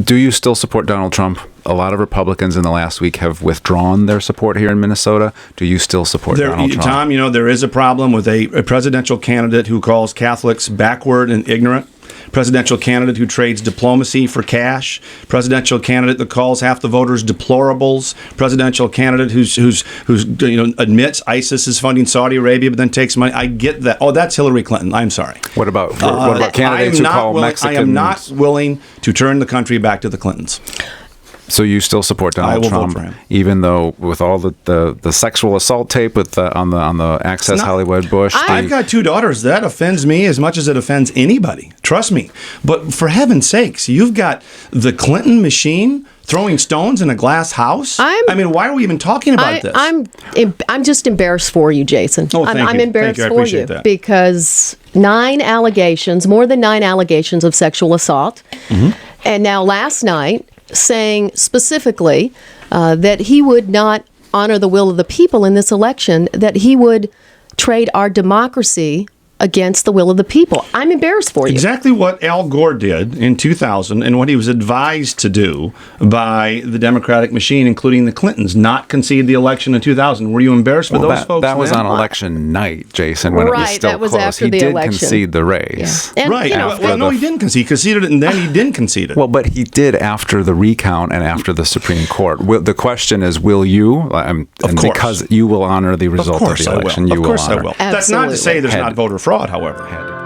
Do you still support Donald Trump? A lot of Republicans in the last week have withdrawn their support here in Minnesota. Do you still support Donald Trump? Tom, there is a problem with a presidential candidate who calls Catholics backward and ignorant. Presidential candidate who trades diplomacy for cash. Presidential candidate that calls half the voters deplorables. Presidential candidate who's admits ISIS is funding Saudi Arabia, but then takes money. I get that. Oh, that's Hillary Clinton. I'm sorry. What about candidates who call Mexicans? I am not willing to turn the country back to the Clintons. So you still support Donald Trump, vote for him, even though with all the sexual assault tape with on the Access Hollywood Bush. I've got 2 daughters. That offends me as much as it offends anybody. Trust me. But for heaven's sakes, you've got the Clinton machine throwing stones in a glass house. Why are we even talking about this? I'm just embarrassed for you, Jason. Oh, thank you. I'm embarrassed I for appreciate you that. because more than 9 allegations of sexual assault, and now last night, saying specifically that he would not honor the will of the people in this election, that he would trade our democracy against the will of the people. I'm embarrassed for you. Exactly what Al Gore did in 2000 and what he was advised to do by the Democratic machine, including the Clintons, not concede the election in 2000. Were you embarrassed for those folks? That was on election night, Jason, when it was still that was close. after He the did election. concede the race. Yeah. And, Right. No, he didn't concede. He conceded it, and then he didn't concede it. Well, but he did after the recount and after the Supreme Court. The question is, will you? Of course. Because you will honor the result of the election. Of course I will. Absolutely. That's not to say there's not voter fraud, however.